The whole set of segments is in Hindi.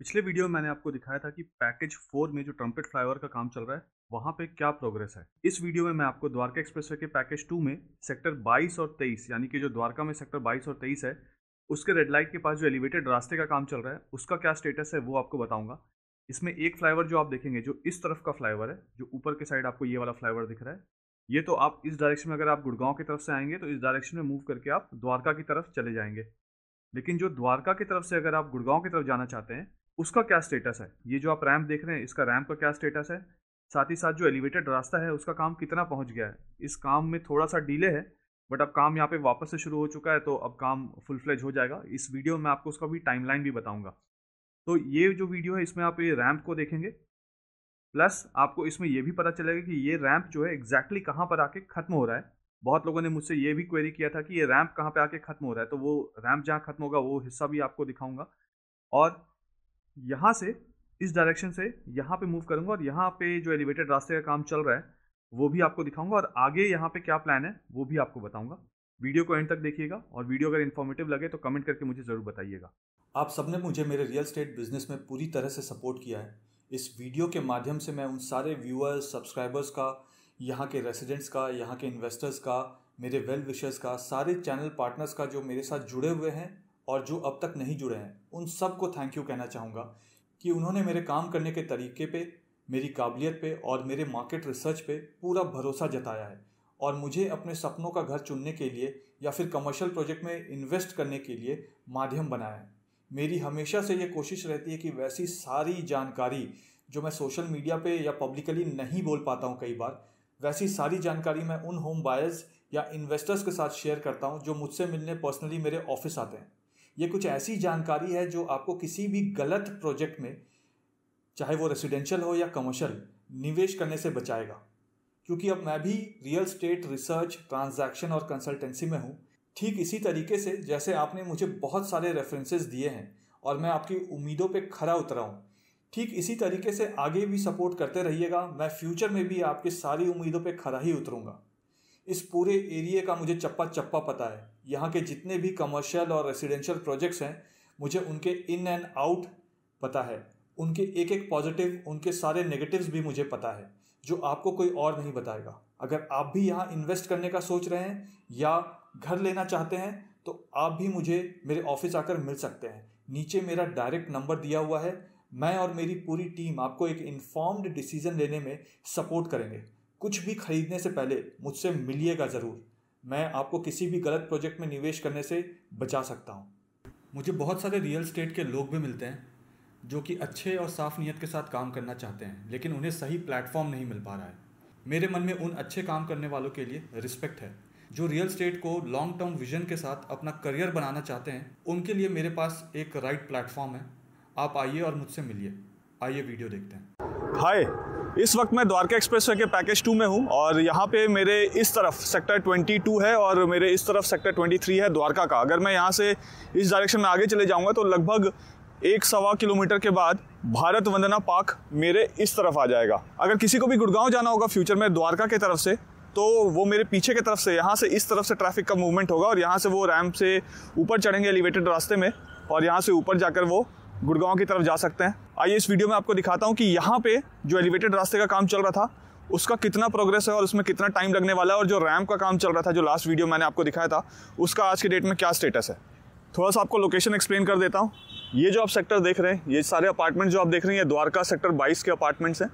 पिछले वीडियो में मैंने आपको दिखाया था कि पैकेज 4 में जो ट्रम्पेट फ्लाईओवर का काम चल रहा है वहाँ पे क्या प्रोग्रेस है। इस वीडियो में मैं आपको द्वारका एक्सप्रेसवे के पैकेज 2 में सेक्टर 22 और 23 यानी कि जो द्वारका में सेक्टर 22 और 23 है उसके रेड लाइट के पास जो एलिवेटेड रास्ते का काम चल रहा है उसका क्या स्टेटस है वो आपको बताऊंगा। इसमें एक फ्लाईओवर जो आप देखेंगे जो इस तरफ का फ्लाईओवर है, जो ऊपर के साइड आपको ये वाला फ्लाईओवर दिख रहा है, ये तो आप इस डायरेक्शन में अगर आप गुड़गांव की तरफ से आएंगे तो इस डायरेक्शन में मूव करके आप द्वारका की तरफ चले जाएंगे। लेकिन जो द्वारका की तरफ से अगर आप गुड़गांव की तरफ जाना चाहते हैं उसका क्या स्टेटस है, ये जो आप रैंप देख रहे हैं इसका रैंप का क्या स्टेटस है, साथ ही साथ जो एलिवेटेड रास्ता है उसका काम कितना पहुंच गया है। इस काम में थोड़ा सा डिले है बट अब काम यहाँ पे वापस से शुरू हो चुका है तो अब काम फुल फ्लेज हो जाएगा। इस वीडियो में आपको उसका भी टाइमलाइन भी बताऊंगा। तो ये जो वीडियो है इसमें आप ये रैंप को देखेंगे, प्लस आपको इसमें ये भी पता चलेगा कि ये रैंप जो है एग्जैक्टली कहाँ पर आके खत्म हो रहा है। बहुत लोगों ने मुझसे ये भी क्वेरी किया था कि ये रैंप कहाँ पे आके खत्म हो रहा है, तो वो रैंप जहाँ खत्म होगा वो हिस्सा भी आपको दिखाऊंगा और यहाँ से इस डायरेक्शन से यहाँ पे मूव करूँगा और यहाँ पे जो एलिवेटेड रास्ते का काम चल रहा है वो भी आपको दिखाऊंगा और आगे यहाँ पे क्या प्लान है वो भी आपको बताऊंगा। वीडियो को एंड तक देखिएगा और वीडियो अगर इन्फॉर्मेटिव लगे तो कमेंट करके मुझे ज़रूर बताइएगा। आप सबने मुझे मेरे रियल एस्टेट बिजनेस में पूरी तरह से सपोर्ट किया है। इस वीडियो के माध्यम से मैं उन सारे व्यूअर्स, सब्सक्राइबर्स का, यहाँ के रेसिडेंट्स का, यहाँ के इन्वेस्टर्स का, मेरे वेल विशर्स का, सारे चैनल पार्टनर्स का जो मेरे साथ जुड़े हुए हैं और जो अब तक नहीं जुड़े हैं, उन सबको थैंक यू कहना चाहूँगा कि उन्होंने मेरे काम करने के तरीके पे, मेरी काबिलियत पे और मेरे मार्केट रिसर्च पे पूरा भरोसा जताया है और मुझे अपने सपनों का घर चुनने के लिए या फिर कमर्शियल प्रोजेक्ट में इन्वेस्ट करने के लिए माध्यम बनाया है। मेरी हमेशा से ये कोशिश रहती है कि वैसी सारी जानकारी जो मैं सोशल मीडिया पे या पब्लिकली नहीं बोल पाता हूँ कई बार, वैसी सारी जानकारी मैं उन होम बायर्स या इन्वेस्टर्स के साथ शेयर करता हूँ जो मुझसे मिलने पर्सनली मेरे ऑफिस आते हैं। ये कुछ ऐसी जानकारी है जो आपको किसी भी गलत प्रोजेक्ट में, चाहे वो रेसिडेंशियल हो या कमर्शियल, निवेश करने से बचाएगा। क्योंकि अब मैं भी रियल एस्टेट रिसर्च, ट्रांजैक्शन और कंसल्टेंसी में हूँ। ठीक इसी तरीके से जैसे आपने मुझे बहुत सारे रेफरेंसेस दिए हैं और मैं आपकी उम्मीदों पे खरा उतरा हूँ, ठीक इसी तरीके से आगे भी सपोर्ट करते रहिएगा। मैं फ्यूचर में भी आपकी सारी उम्मीदों पे खरा ही उतरूँगा। इस पूरे एरिया का मुझे चप्पा चप्पा पता है। यहाँ के जितने भी कमर्शियल और रेसिडेंशियल प्रोजेक्ट्स हैं मुझे उनके इन एंड आउट पता है, उनके एक एक पॉजिटिव, उनके सारे नेगेटिव्स भी मुझे पता है जो आपको कोई और नहीं बताएगा। अगर आप भी यहाँ इन्वेस्ट करने का सोच रहे हैं या घर लेना चाहते हैं तो आप भी मुझे मेरे ऑफिस आकर मिल सकते हैं। नीचे मेरा डायरेक्ट नंबर दिया हुआ है। मैं और मेरी पूरी टीम आपको एक इन्फॉर्म्ड डिसीजन लेने में सपोर्ट करेंगे। कुछ भी खरीदने से पहले मुझसे मिलिएगा ज़रूर। मैं आपको किसी भी गलत प्रोजेक्ट में निवेश करने से बचा सकता हूँ। मुझे बहुत सारे रियल एस्टेट के लोग भी मिलते हैं जो कि अच्छे और साफ नीयत के साथ काम करना चाहते हैं, लेकिन उन्हें सही प्लेटफॉर्म नहीं मिल पा रहा है। मेरे मन में उन अच्छे काम करने वालों के लिए रिस्पेक्ट है जो रियल एस्टेट को लॉन्ग टर्म विजन के साथ अपना करियर बनाना चाहते हैं। उनके लिए मेरे पास एक राइट प्लेटफॉर्म है। आप आइए और मुझसे मिलिए। आइए वीडियो देखते हैं। हाय, इस वक्त मैं द्वारका एक्सप्रेसवे के पैकेज 2 में हूँ और यहाँ पे मेरे इस तरफ सेक्टर 22 है और मेरे इस तरफ सेक्टर 23 है द्वारका का। अगर मैं यहाँ से इस डायरेक्शन में आगे चले जाऊँगा तो लगभग 1-1.25 किलोमीटर के बाद भारत वंदना पार्क मेरे इस तरफ आ जाएगा। अगर किसी को भी गुड़गांव जाना होगा फ्यूचर में द्वारका की तरफ से तो वो मेरे पीछे की तरफ से, यहाँ से इस तरफ से ट्रैफिक का मूवमेंट होगा और यहाँ से वो रैंप से ऊपर चढ़ेंगे एलिवेटेड रास्ते में और यहाँ से ऊपर जाकर वो गुड़गांव की तरफ जा सकते हैं। आइए इस वीडियो में आपको दिखाता हूँ कि यहाँ पे जो एलिवेटेड रास्ते का काम चल रहा था उसका कितना प्रोग्रेस है और उसमें कितना टाइम लगने वाला है और जो रैंप का काम चल रहा था जो लास्ट वीडियो मैंने आपको दिखाया था उसका आज के डेट में क्या स्टेटस है। थोड़ा सा आपको लोकेशन एक्सप्लेन कर देता हूँ। ये जो आप सेक्टर देख रहे हैं, ये सारे अपार्टमेंट जो आप देख रहे हैं, ये द्वारका सेक्टर 22 के अपार्टमेंट्स हैं।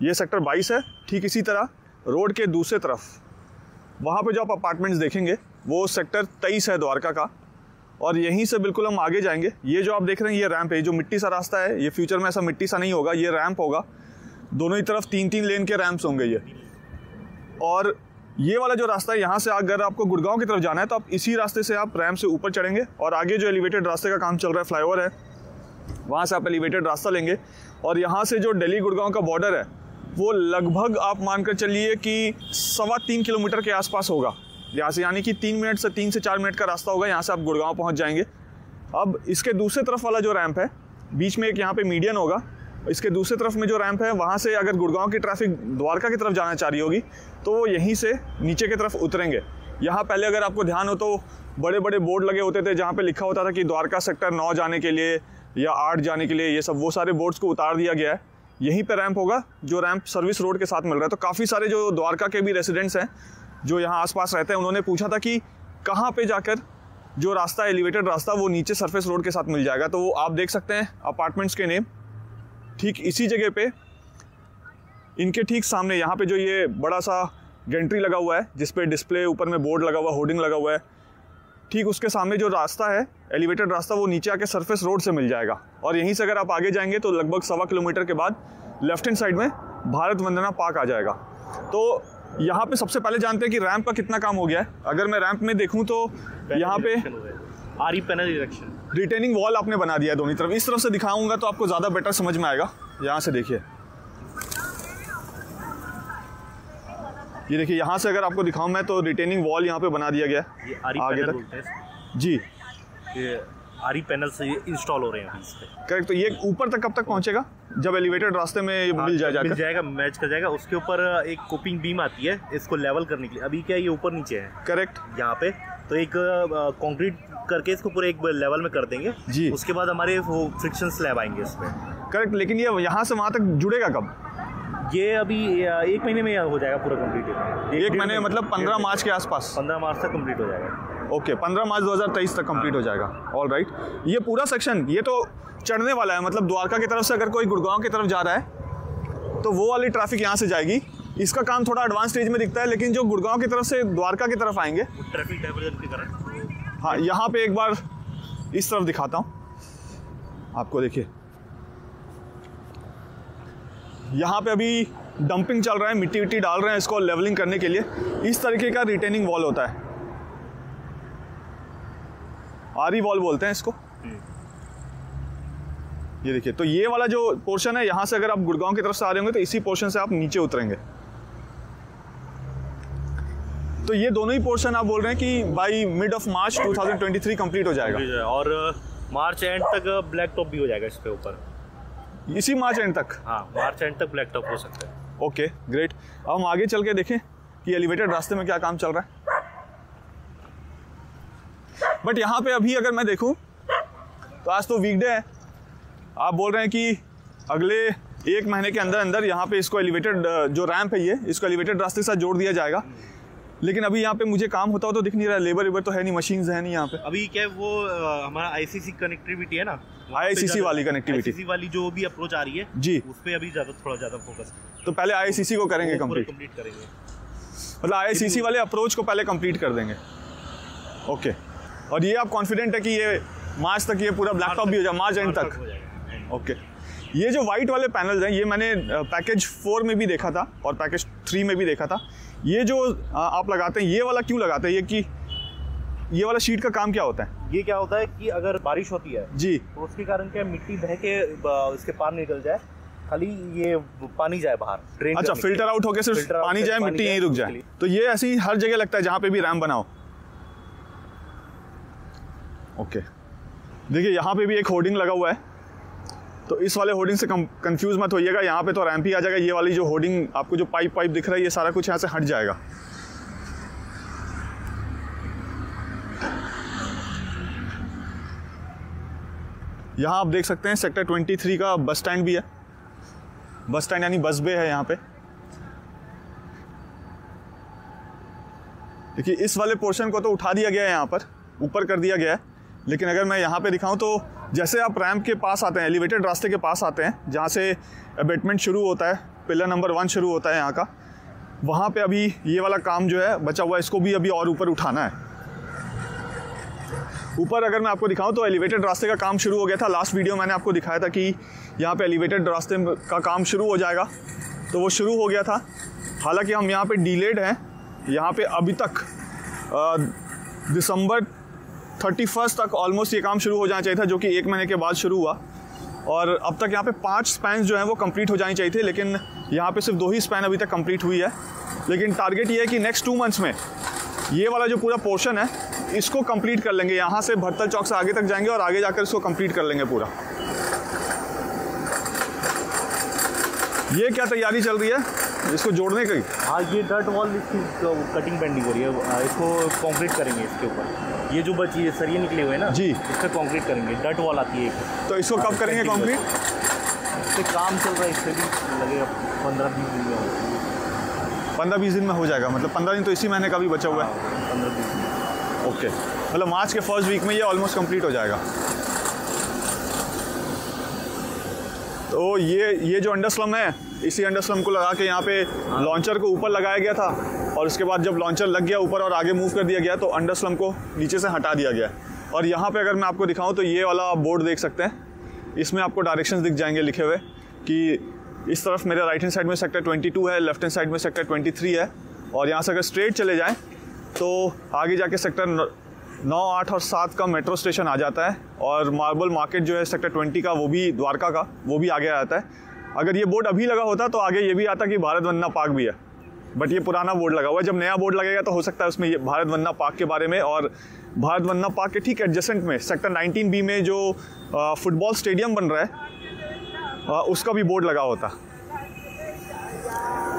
ये सेक्टर 22 है। ठीक इसी तरह रोड के दूसरे तरफ वहाँ पे जो आप अपार्टमेंट्स देखेंगे वो सेक्टर 23 है द्वारका का और यहीं से बिल्कुल हम आगे जाएंगे। ये जो आप देख रहे हैं ये रैंप है, जो मिट्टी सा रास्ता है, ये फ्यूचर में ऐसा मिट्टी सा नहीं होगा, ये रैंप होगा। दोनों ही तरफ 3-3 लेन के रैंप्स होंगे ये। और ये वाला जो रास्ता है, यहाँ से अगर आपको गुड़गांव की तरफ जाना है तो आप इसी रास्ते से आप रैंप से ऊपर चढ़ेंगे और आगे जो एलिवेटेड रास्ते का काम चल रहा है, फ्लाईओवर है, वहाँ से आप एलिवेटेड रास्ता लेंगे और यहाँ से जो दिल्ली गुड़गांव का बॉर्डर है वो लगभग आप मानकर चलिए कि 3.25 किलोमीटर के आसपास होगा यहाँ से, यानी कि 3 से 4 मिनट का रास्ता होगा। यहाँ से आप गुड़गांव पहुँच जाएंगे। अब इसके दूसरे तरफ वाला जो रैंप है, बीच में एक यहाँ पे मीडियन होगा, इसके दूसरे तरफ में जो रैंप है वहाँ से अगर गुड़गांव की ट्रैफिक द्वारका की तरफ जाना चाह रही होगी तो वो यहीं से नीचे की तरफ उतरेंगे। यहाँ पहले अगर आपको ध्यान हो तो बड़े बड़े बोर्ड लगे होते थे जहाँ पे लिखा होता था कि द्वारका सेक्टर 9 जाने के लिए या 8 जाने के लिए, ये सब वो सारे बोर्ड्स को उतार दिया गया है। यहीं पे रैंप होगा, जो रैंप सर्विस रोड के साथ मिल रहा है। तो काफ़ी सारे जो द्वारका के भी रेसिडेंट्स हैं जो यहाँ आसपास रहते हैं, उन्होंने पूछा था कि कहाँ पे जाकर जो रास्ता, एलिवेटेड रास्ता, वो नीचे सरफेस रोड के साथ मिल जाएगा। तो वो आप देख सकते हैं अपार्टमेंट्स के नेम ठीक इसी जगह पे, इनके ठीक सामने यहाँ पे जो ये बड़ा सा गेंट्री लगा हुआ है जिस पे डिस्प्ले, ऊपर में बोर्ड लगा हुआ, होर्डिंग लगा हुआ है, ठीक उसके सामने जो रास्ता है एलिवेटेड रास्ता, वो नीचे आके सरफेस रोड से मिल जाएगा। और यहीं से अगर आप आगे जाएंगे तो लगभग 1.25 किलोमीटर के बाद लेफ्ट हैंड साइड में भारत वंदना पार्क आ जाएगा। तो यहाँ पे सबसे पहले जानते हैं कि रैंप का कितना काम हो गया है। अगर मैं रैंप में देखूँ तो यहाँ पे आरी पैनल इरेक्शन, रिटेनिंग वॉल आपने बना दिया है दोनों तरफ। इस तरफ से दिखाऊंगा तो आपको ज़्यादा बेटर समझ में आएगा। यहाँ से देखिए, ये देखिए, यहाँ से अगर आपको दिखाऊं मैं तो रिटेनिंग वॉल यहाँ पे बना दिया गया है। ये आरी आगे पैनल तक बोलते हैं। जी, ये आरी पैनल से ये इंस्टॉल हो रहे हैं इस पे। करेक्ट। तो ये ऊपर तक कब तक पहुँचेगा? जब एलिवेटेड रास्ते में मिल जाएगा, मैच कर जाएगा। उसके ऊपर एक कोपिंग बीम आती है इसको लेवल करने के लिए। अभी क्या ये ऊपर नीचे है, करेक्ट, यहाँ पे तो एक कंक्रीट करके इसको पूरे एक लेवल में कर देंगे जी। उसके बाद हमारे वो फ्रिक्शन स्लैब आएंगे इस पे। करेक्ट। लेकिन ये यहाँ से वहाँ तक जुड़ेगा कब? ये अभी 1 महीने में हो जाएगा पूरा कंप्लीट। 1 महीने मतलब 15 मार्च के आसपास? 15 मार्च तक कंप्लीट हो जाएगा। ओके, 15 मार्च 2023 तक कंप्लीट हो जाएगा। All right. ये पूरा सेक्शन ये तो चढ़ने वाला है, मतलब द्वारका की तरफ से अगर कोई गुड़गांव की तरफ जा रहा है तो वो वाली ट्रैफिक यहाँ से जाएगी। इसका काम थोड़ा एडवांस स्टेज में दिखता है, लेकिन जो गुड़गांव की तरफ से द्वारका की तरफ आएंगे, ट्रैफिक डाइवर्जन के कारण। हाँ, यहाँ पे एक बार इस तरफ दिखाता हूँ आपको। देखिए, यहाँ पे अभी डंपिंग चल रहा है, मिट्टी विट्टी डाल रहे हैं इसको लेवलिंग करने के लिए। इस तरीके का रिटेनिंग वॉल होता है, आरी वॉल बोलते हैं इसको। ये देखिए, तो ये वाला जो पोर्शन है, यहाँ से अगर आप गुड़गांव की तरफ से आ रहे होंगे तो इसी पोर्शन से आप नीचे उतरेंगे। तो ये दोनों ही पोर्शन आप बोल रहे हैं कि by mid of March 2023 complete हो जाएगा। और मार्च एंड तक ब्लैक टॉप भी हो जाएगा इस पे ऊपर, इसी मार्च एंड तक? हाँ, मार्च एंड तक ब्लैक टॉप हो सकता है। Okay, great. अब हम आगे चल के देखें कि एलिवेटेड रास्ते में क्या काम चल रहा है। बट यहाँ पे अभी अगर मैं देखूँ तो आज तो वीकडे है, आप बोल रहे हैं कि अगले 1 महीने के अंदर अंदर यहाँ पे इसको एलिवेटेड जो रैंप है ये, इसको एलिवेटेड रास्ते के साथ जोड़ दिया जाएगा। लेकिन अभी यहाँ पे मुझे काम होता हो तो दिख नहीं रहा है, लेबर तो है नहीं, मशीन्स है नहीं यहाँ पे। अभी क्या है वो हमारा आईसीसी कनेक्टिविटी है ना, आईसीसी वाली कनेक्टिविटी, आईसीसी वाली जो भी अप्रोच आ रही है जी, उस पे अभी थोड़ा ज्यादा फोकस। तो पहले आईसीसी को करेंगे कंप्लीट करेंगे, मतलब आईसीसी वाले अप्रोच को पहले कंप्लीट कर देंगे। ओके, और ये आप कॉन्फिडेंट है कि ये मार्च तक ये पूरा ब्लैक टॉप भी हो जाए, मार्च एंड तक? ओके। ये जो वाइट वाले पैनल्स हैं ये मैंने पैकेज 4 में भी देखा था और पैकेज 3 में भी देखा था। ये जो आप लगाते हैं, ये वाला क्यों लगाते हैं? ये कि ये वाला शीट का काम क्या होता है? ये क्या होता है कि अगर बारिश होती है जी, तो उसके कारण क्या मिट्टी बह के इसके पार निकल जाए, खाली ये पानी जाए बाहर, ड्रेन। अच्छा, फिल्टर आउट होकर सिर्फ पानी जाए, मिट्टी यहीं रुक जाए। तो ये ऐसे ही हर जगह लगता है जहाँ पे भी रैंप बनाओ। ओके, देखिए यहाँ पे भी एक होर्डिंग लगा हुआ है, तो इस वाले होर्डिंग से कंफ्यूज मत होइएगा। यहाँ पे तो रैंप ही आ जाएगा। ये वाली जो होर्डिंग आपको जो पाइप दिख रहा है, ये सारा कुछ यहाँ से हट जाएगा। यहाँ आप देख सकते हैं सेक्टर 23 का बस स्टैंड भी है। बस स्टैंड यानी बस बे है यहाँ पे। देखिए, इस वाले पोर्शन को तो उठा दिया गया है, यहाँ पर ऊपर कर दिया गया है। लेकिन अगर मैं यहाँ पे दिखाऊं तो जैसे आप रैंप के पास आते हैं, एलिवेटेड रास्ते के पास आते हैं, जहाँ से अबेटमेंट शुरू होता है, पिलर नंबर 1 शुरू होता है यहाँ का, वहाँ पे अभी ये वाला काम जो है बचा हुआ है, इसको भी अभी और ऊपर उठाना है। ऊपर अगर मैं आपको दिखाऊं तो एलिवेटेड रास्ते का काम शुरू हो गया था। लास्ट वीडियो मैंने आपको दिखाया था कि यहाँ पे एलिवेटेड रास्ते का काम शुरू हो जाएगा, तो वो शुरू हो गया था। हालांकि हम यहाँ पे डिलेड हैं। यहाँ पे अभी तक दिसंबर 31 तक ऑलमोस्ट ये काम शुरू हो जाना चाहिए था, जो कि 1 महीने के बाद शुरू हुआ। और अब तक यहाँ पे 5 स्पैन्स जो हैं वो कंप्लीट हो जानी चाहिए थे, लेकिन यहाँ पे सिर्फ 2 ही स्पैन अभी तक कंप्लीट हुई है। लेकिन टारगेट ये है कि नेक्स्ट 2 मंथ्स में ये वाला जो पूरा पोर्शन है इसको कंप्लीट कर लेंगे। यहाँ से भरतल चौक से आगे तक जाएंगे और आगे जाकर इसको कंप्लीट कर लेंगे पूरा। ये क्या तैयारी चल रही है इसको जोड़ने की? हाँ, ये डर्ट वॉल इसकी कटिंग पेंडिंग हो रही है, इसको कंक्रीट करेंगे इसके ऊपर। ये जो बची है सरिये निकले हुए हैं ना जी, इस पर कॉन्क्रीट करेंगे। डट वॉल आती है एक। तो इसको कब करेंगे कंप्लीट? इस पर काम चल रहा है, इससे भी लगेगा 15-20 दिन में। 15-20 दिन में हो जाएगा, मतलब 15 दिन तो इसी महीने का भी बचा हुआ है। 15-20 दिन। ओके, मतलब मार्च के फर्स्ट वीक में ये ऑलमोस्ट कंप्लीट हो जाएगा। तो ये जो अंडरस्लम है, इसी अंडरस्लम को लगा के यहाँ पे लॉन्चर को ऊपर लगाया गया था, और उसके बाद जब लॉन्चर लग गया ऊपर और आगे मूव कर दिया गया तो अंडरस्लम को नीचे से हटा दिया गया। और यहाँ पे अगर मैं आपको दिखाऊं तो ये वाला आप बोर्ड देख सकते हैं, इसमें आपको डायरेक्शंस दिख जाएंगे लिखे हुए कि इस तरफ मेरे राइट हैंड साइड में सेक्टर 22 है, लेफ्ट हैंड साइड में सेक्टर 23 है, और यहाँ से अगर स्ट्रेट चले जाएँ तो आगे जाके सेक्टर 9, 8 और 7 का मेट्रो स्टेशन आ जाता है, और मार्बल मार्केट जो है सेक्टर 20 का, वो भी द्वारका का, वो भी आगे आ जाता है। अगर ये बोर्ड अभी लगा होता तो आगे ये भी आता कि भारत वंदना पार्क भी है, बट ये पुराना बोर्ड लगा हुआ है। जब नया बोर्ड लगेगा तो हो सकता है उसमें ये भारत वंदना पार्क के बारे में, और भारत वंदना पार्क के ठीक एडजेसेंट में सेक्टर 19B में जो फुटबॉल स्टेडियम बन रहा है उसका भी बोर्ड लगा होता।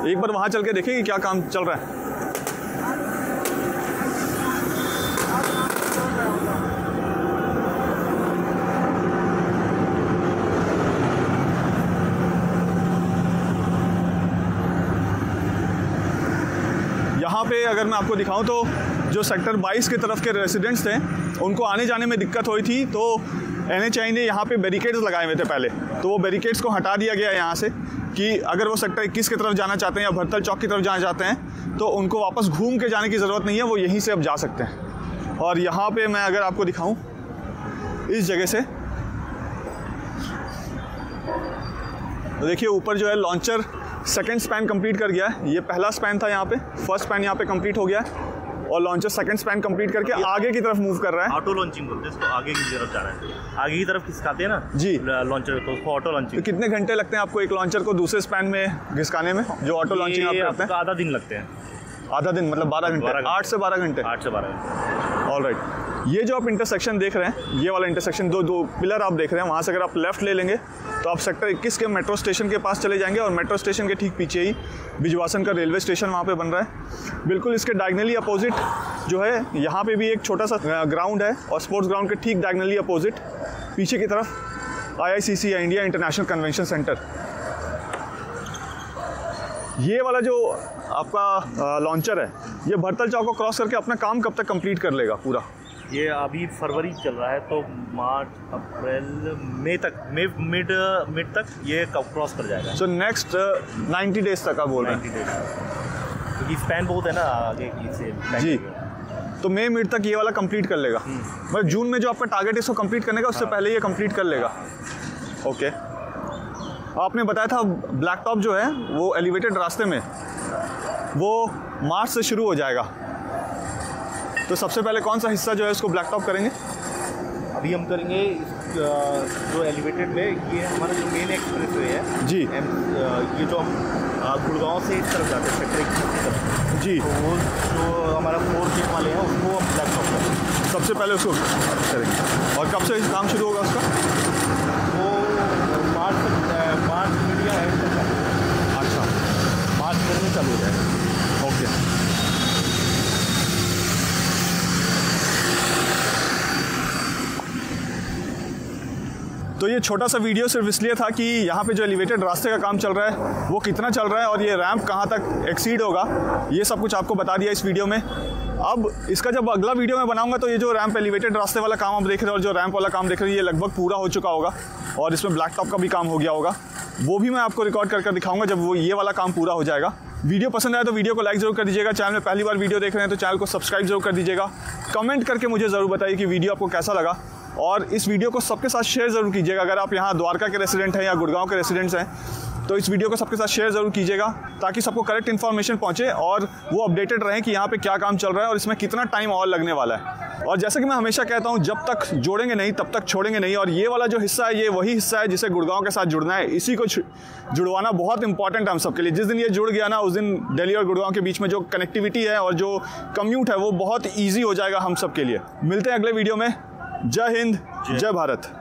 एक बार वहाँ चल के देखेंगे क्या काम चल रहा है। यहाँ पे अगर मैं आपको दिखाऊं तो जो सेक्टर 22 की तरफ के रेसिडेंट्स थे उनको आने जाने में दिक्कत हुई थी, तो NHAI ने यहाँ पे बैरिकेड्स लगाए हुए थे पहले, तो वो बैरिकेड्स को हटा दिया गया यहाँ से कि अगर वो सेक्टर 21 की तरफ जाना चाहते हैं या भरतल चौक की तरफ जाना चाहते हैं तो उनको वापस घूम के जाने की ज़रूरत नहीं है, वो यहीं से अब जा सकते हैं। और यहाँ पर मैं अगर आपको दिखाऊँ इस जगह से, तो देखिए ऊपर जो है लॉन्चर सेकंड स्पैन कंप्लीट कर गया है। ये पहला स्पैन था यहाँ पे, फर्स्ट स्पैन यहाँ पे कंप्लीट हो गया है, और लॉन्चर सेकंड स्पैन कंप्लीट करके आगे की तरफ मूव कर रहा है। ऑटो लॉन्चिंग बोलते हैं इसको, आगे की तरफ जा रहा है, आगे की तरफ खिसकाते हैं ना जी लॉन्चर, तो उसको ऑटो लॉन्चिंग। तो कितने घंटे लगते हैं आपको एक लॉन्चर को दूसरे स्पैन में घिसकाने में, जो ऑटो लॉन्चिंग आप करते हैं? आधा दिन लगते हैं। आधा दिन मतलब 12 घंटे, 8 से 12 घंटे। 8 से 12 घंटे। All right. ये जो आप इंटरसेक्शन देख रहे हैं, ये वाला इंटरसेक्शन, दो पिलर आप देख रहे हैं, वहाँ से अगर आप लेफ्ट ले लेंगे तो आप सेक्टर 21 के मेट्रो स्टेशन के पास चले जाएंगे, और मेट्रो स्टेशन के ठीक पीछे ही बिजवासन का रेलवे स्टेशन वहाँ पे बन रहा है। बिल्कुल इसके डायगनली अपोजिट जो है, यहाँ पे भी एक छोटा सा ग्राउंड है, और स्पोर्ट्स ग्राउंड के ठीक डायगनली अपोजिट पीछे की तरफ IICC है, इंडिया इंटरनेशनल कन्वेंशन सेंटर। ये वाला जो आपका लॉन्चर है, ये भरतल चौक को क्रॉस करके अपना काम कब तक कंप्लीट कर लेगा पूरा? ये अभी फरवरी चल रहा है, तो मार्च, अप्रैल, मई तक, मिड तक ये क्रॉस कर जाएगा। सो नेक्स्ट 90 डेज तक आप बोल रहे हैं? 90 डेज, क्योंकि स्पैन बहुत है ना आगे की से जी, तो मई मिड तक ये वाला कंप्लीट कर लेगा। मतलब जून में जो आपका टारगेट है इसको कंप्लीट करने का, उससे पहले ये कंप्लीट कर लेगा। ओके। आपने बताया था ब्लैक टॉप जो है वो एलिवेटेड रास्ते में वो मार्च से शुरू हो जाएगा, तो सबसे पहले कौन सा हिस्सा जो है इसको ब्लैक टॉप करेंगे? अभी हम करेंगे जो एलिवेटेड में, ये हमारा जो मेन एक्सप्रेस वे है जी, ये जो हम गुड़गांव से इस तरफ जाते हैं सेक्टर 21 की तरफ जी, तो वो जो हमारा 4 गेट वाले हैं उसको हम ब्लैक टॉप करेंगे। सबसे पहले उसको करेंगे। और कब से काम शुरू होगा उसका? वो मार्च मीडिया एंड तक। अच्छा, मार्च में चालू हो जाएगा। ओके। तो ये छोटा सा वीडियो सिर्फ इसलिए था कि यहाँ पे जो एलिवेटेड रास्ते का काम चल रहा है वो कितना चल रहा है, और ये रैंप कहाँ तक एक्सीड होगा, ये सब कुछ आपको बता दिया इस वीडियो में। अब इसका जब अगला वीडियो मैं बनाऊंगा तो ये जो रैंप एलिवेटेड रास्ते वाला काम आप देख रहे हैं और जो रैंप वाला काम देख रहे हैं, ये लगभग पूरा हो चुका होगा, और इसमें ब्लैक टॉप का भी काम हो गया होगा। वो भी मैं आपको रिकॉर्ड कर दिखाऊंगा जब वो ये वाला काम पूरा हो जाएगा। वीडियो पसंद आया तो वीडियो को लाइक जरूर कर दीजिएगा। चैनल में पहली बार वीडियो देख रहे हैं तो चैनल को सब्सक्राइब जरूर कर दीजिएगा। कमेंट करके मुझे ज़रूर बताइए कि वीडियो आपको कैसा लगा, और इस वीडियो को सबके साथ शेयर ज़रूर कीजिएगा। अगर आप यहाँ द्वारका के रेसिडेंट हैं या गुड़गांव के रेसिडेंट्स हैं तो इस वीडियो को सबके साथ शेयर ज़रूर कीजिएगा, ताकि सबको करेक्ट इन्फॉर्मेशन पहुँचे और वो अपडेटेड रहें कि यहाँ पे क्या काम चल रहा है और इसमें कितना टाइम और लगने वाला है। और जैसे कि मैं हमेशा कहता हूँ, जब तक जोड़ेंगे नहीं तब तक छोड़ेंगे नहीं, और ये वाला जो हिस्सा है ये वही हिस्सा है जिसे गुड़गांव के साथ जुड़ना है। इसी को जुड़वाना बहुत इंपॉर्टेंट है हम सबके लिए। जिस दिन ये जुड़ गया ना, उस दिन दिल्ली और गुड़गांव के बीच में जो कनेक्टिविटी है और जो कम्यूट है वो बहुत ईजी हो जाएगा हम सब के लिए। मिलते हैं अगले वीडियो में। जय हिंद, जय भारत।